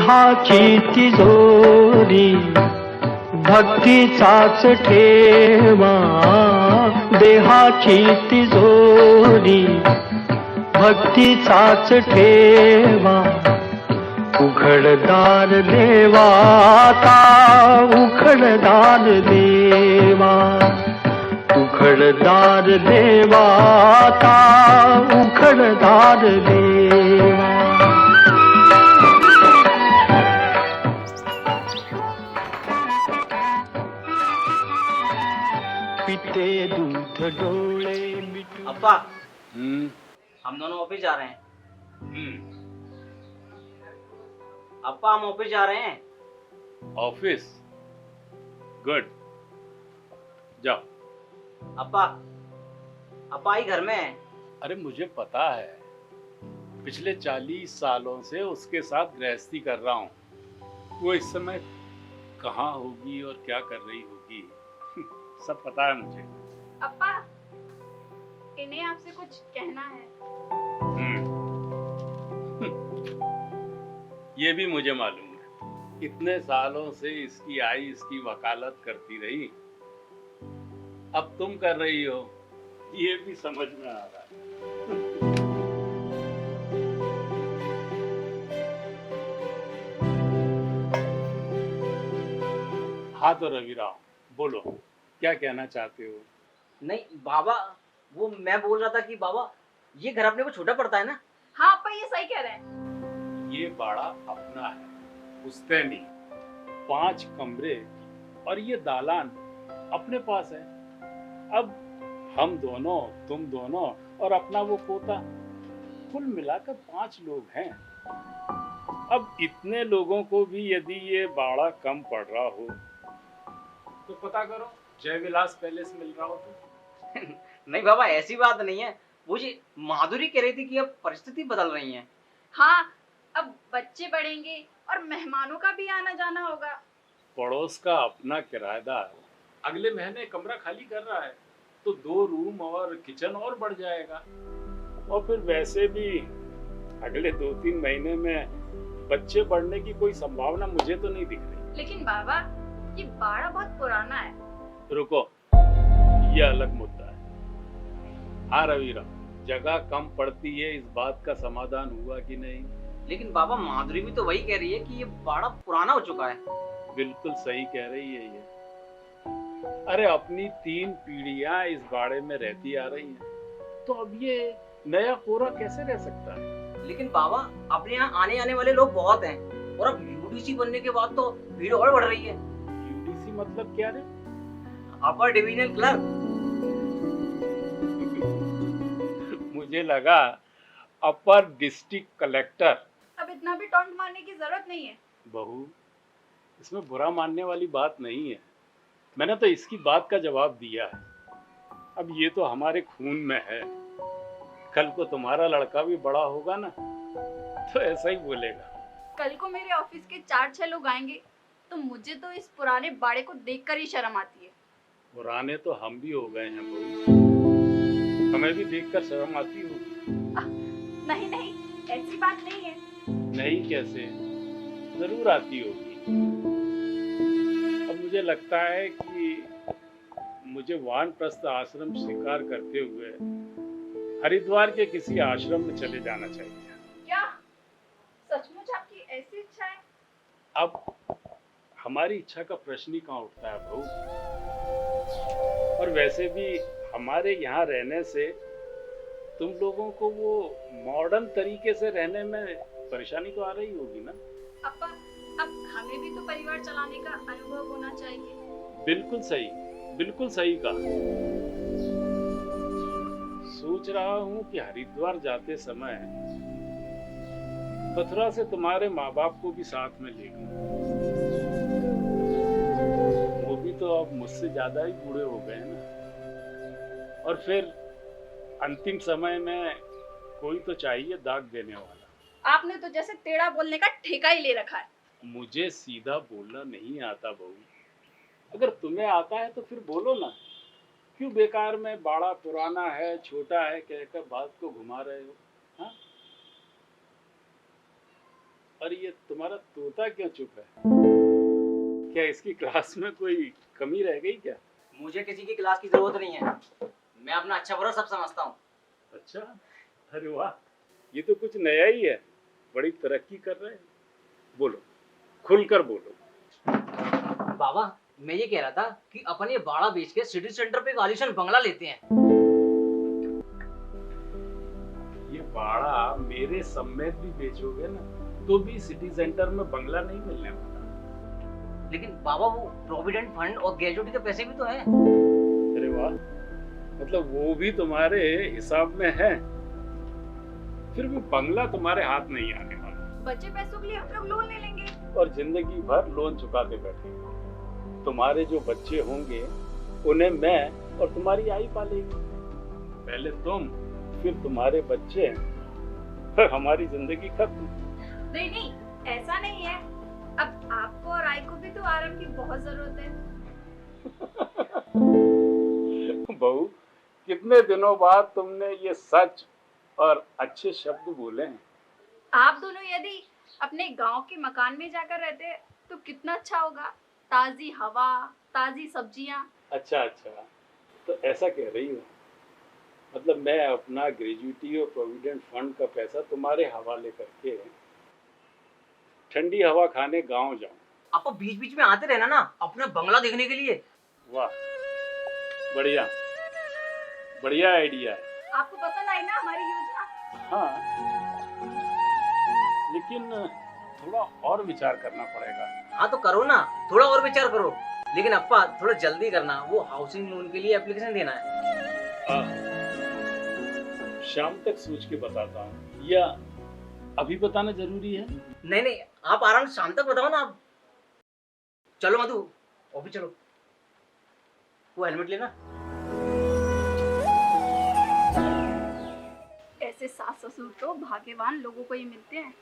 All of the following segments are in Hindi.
देहाची तिजोरी भक्तीचाच ठेवा, देहाची तिजोरी भक्तीचाच ठेवा. उघडदार देवाता, उघडदार देवा, उघडदार देवाता, उघडदार देवा. पिते दूध डोळे मिटू. अब्बा हम दोनों ऑफिस जा रहे हैं. अब्बा हम ऑफिस जा रहे हैं. ऑफिस? गुड, जाओ. अब्बा, अब्बा आई घर में है. अरे मुझे पता है, पिछले 40 सालों से उसके साथ गृहस्थी कर रहा हूँ. वो इस समय कहाँ होगी और क्या कर रही होगी सब पता है मुझे. अप्पा, इन्हें आपसे कुछ कहना है. ये भी मुझे मालूम है. इतने सालों से इसकी आई इसकी वकालत करती रही, अब तुम कर रही हो, ये भी समझ में आ रहा है. हाँ तो रविराम, बोलो क्या कहना चाहते हो? नहीं बाबा, वो मैं बोल रहा था कि बाबा ये घर अपने को छोटा पड़ता है ना. हाँ अप्पा, ये सही कह रहे हैं. ये बाड़ा अपना है, पुश्तैनी. 5 कमरे और ये दालान अपने पास है. अब हम दोनों, तुम दोनों और अपना वो पोता, कुल मिलाकर 5 लोग हैं. अब इतने लोगों को भी यदि ये बाड़ा कम पड़ रहा हो तो पता करो जय विलास पैलेस मिल रहा हो तो. नहीं बाबा, ऐसी बात नहीं है. वो जी माधुरी कह रही थी कि अब परिस्थिति बदल रही है. हाँ, अब बच्चे बढ़ेंगे और मेहमानों का भी आना जाना होगा. पड़ोस का अपना किराएदार अगले महीने कमरा खाली कर रहा है, तो 2 रूम और किचन और बढ़ जाएगा. और फिर वैसे भी अगले 2-3 महीने में बच्चे बढ़ने की कोई संभावना मुझे तो नहीं दिख रही. लेकिन बाबा, ये बाड़ा बहुत पुराना है. रुको, ये अलग मुद्दा है. हाँ रविराम, जगह कम पड़ती है, इस बात का समाधान हुआ कि नहीं? लेकिन बाबा माधुरी भी तो वही कह रही है कि ये बाड़ा पुराना हो चुका है. बिल्कुल सही कह रही है ये. अरे अपनी 3 पीढ़ियां इस बाड़े में रहती आ रही हैं, तो अब ये नया कोरा कैसे रह सकता है? लेकिन बाबा अपने यहाँ आने वाले लोग बहुत हैं, और अब यूडीसी बनने के बाद तो भीड़ और बढ़ रही है. यूडीसी मतलब क्या रे? अपर डिविजनल क्लर्क. मुझे लगा अपर डिस्ट्रिक्ट कलेक्टर. अब इतना भी टॉन्ट मारने की जरूरत नहीं है. बहू, इसमें बुरा मानने वाली बात नहीं है. मैंने तो इसकी बात का जवाब दिया है. अब ये तो हमारे खून में है. कल को तुम्हारा लड़का भी बड़ा होगा ना, तो ऐसा ही बोलेगा. कल को मेरे ऑफिस के 4-6 लोग आएंगे, तो मुझे तो इस पुराने बाड़े को देखकर ही शर्म आती है. पुराने तो हम भी हो गए हैं बहू, हमें भी देखकर शर्म आती होगी. नहीं नहीं, ऐसी बात नहीं है. नहीं कैसे, जरूर आती होगी. अब मुझे लगता है कि मुझे वानप्रस्थ आश्रम स्वीकार करते हुए हरिद्वार के किसी आश्रम में चले जाना चाहिए. क्या सचमुच आपकी ऐसी इच्छा है? अब हमारी इच्छा का प्रश्न ही कहाँ उठता है बहू. और वैसे भी हमारे यहाँ रहने से तुम लोगों को वो मॉडर्न तरीके से रहने में परेशानी तो आ रही होगी ना. अप्पा, अब हमें भी तो परिवार चलाने का अनुभव होना चाहिए. बिल्कुल सही, बिल्कुल सही कहा. सोच रहा हूँ कि हरिद्वार जाते समय मथुरा से तुम्हारे माँ बाप को भी साथ में ले लूं. वो भी तो अब मुझसे ज्यादा ही बूढ़े हो गए ना. और फिर अंतिम समय में कोई तो चाहिए दाग देने वाला. आपने तो जैसे टेढ़ा बोलने का ठेका ही ले रखा है. मुझे सीधा बोलना नहीं आता बहू. अगर तुम्हें आता है तो फिर बोलो ना. क्यों बेकार में बाड़ा पुराना है, छोटा है कहकर बात को घुमा रहे हो? हाँ, और ये तुम्हारा तोता क्यों चुप है? क्या इसकी क्लास में कोई कमी रह गई क्या? मुझे किसी की क्लास की जरूरत नहीं है, मैं अपना अच्छा बुरा सब समझता हूँ। अच्छा, अरे वाह, ये तो कुछ नया ही है, बड़ी तरक्की कर रहे हैं। बोलो, खुलकर बोलो। बाबा, मैं ये कह रहा था कि अपन ये बाड़ा बेच के सिटी सेंटर पे एक आलीशान बंगला लेते हैं। ये बाड़ा मेरे समेत भी बेचोगे ना तो भी सिटी सेंटर में बंगला नहीं मिलने वाला। लेकिन बाबा, वो प्रोविडेंट फंड और ग्रेजुटी के पैसे भी तो हैं। अरे वाह, मतलब वो भी तुम्हारे हिसाब में है, फिर भी बंगला तुम्हारे हाथ नहीं आने वाला। बचे पैसों के लिए हम लोग लोन ले लेंगे और जिंदगी भर लोन चुकाते बैठेंगे। तुम्हारे जो बच्चे होंगे उन्हें मैं और तुम्हारी आई पालेगी। पहले तुम, फिर तुम्हारे बच्चे, फिर हमारी जिंदगी खत्म। नहीं नहीं, ऐसा नहीं है। अब आपको और आई को भी तो आराम की बहुत जरूरत है। बहू, कितने दिनों बाद तुमने ये सच और अच्छे शब्द बोले हैं। आप दोनों यदि अपने गांव के मकान में जाकर रहते तो कितना अच्छा होगा। ताजी हवा, ताजी सब्जियां। अच्छा अच्छा, तो ऐसा कह रही हो, मतलब मैं अपना ग्रेजुटी और प्रोविडेंट फंड का पैसा तुम्हारे हवाले करके ठंडी हवा खाने गांव जाऊं। आपको बीच बीच में आते रहना ना अपना बंगला देखने के लिए। वाह, बढ़िया बढ़िया आइडिया है। आपको पसंद आई ना हमारी योजना? हाँ, लेकिन थोड़ा और विचार करना पड़ेगा। हाँ तो करो ना, थोड़ा और विचार करो, लेकिन अप्पा थोड़ा जल्दी करना, वो हाउसिंग लोन के लिए एप्लीकेशन देना है। शाम तक सोच के बताता हूँ, या अभी बताना जरूरी है? नहीं नहीं, आप आराम से शाम तक बताओ ना। आप चलो मधु, ऑफिस चलो। वो हेलमेट लेना। ऐसे सास ससुर तो भाग्यवान लोगों को ही मिलते हैं।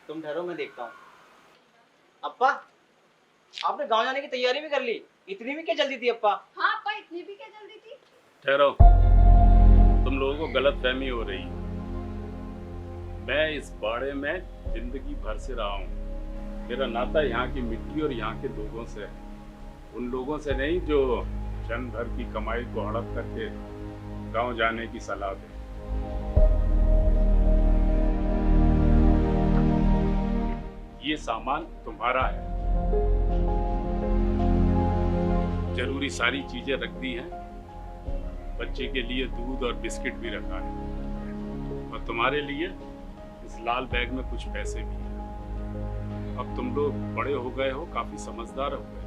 तुम ठहरो, मैं देखता हूँ। अप्पा, आपने गांव जाने की तैयारी भी कर ली? इतनी भी क्या जल्दी थी अप्पा? हाँ अप्पा, इतनी भी क्या जल्दी थी? ठहरो, तुम लोगों को गलतफहमी हो रही है। मैं इस बाड़े में जिंदगी भर से रहा हूँ। मेरा नाता यहाँ की मिट्टी और यहाँ के लोगों से है। उन लोगों से नहीं जो क्षण भर की कमाई को हड़प करके गांव जाने की सलाह दे। ये सामान तुम्हारा है, जरूरी सारी चीजें रख दी हैं, बच्चे के लिए दूध और बिस्किट भी रखा है, और तुम्हारे लिए इस लाल बैग में कुछ पैसे भी हैं। अब तुम लोग बड़े हो गए हो, काफी समझदार हो गए,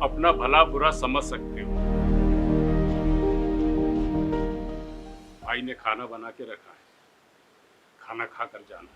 अपना भला बुरा समझ सकते हो। भाई ने खाना बना के रखा है, खाना खा कर जाना।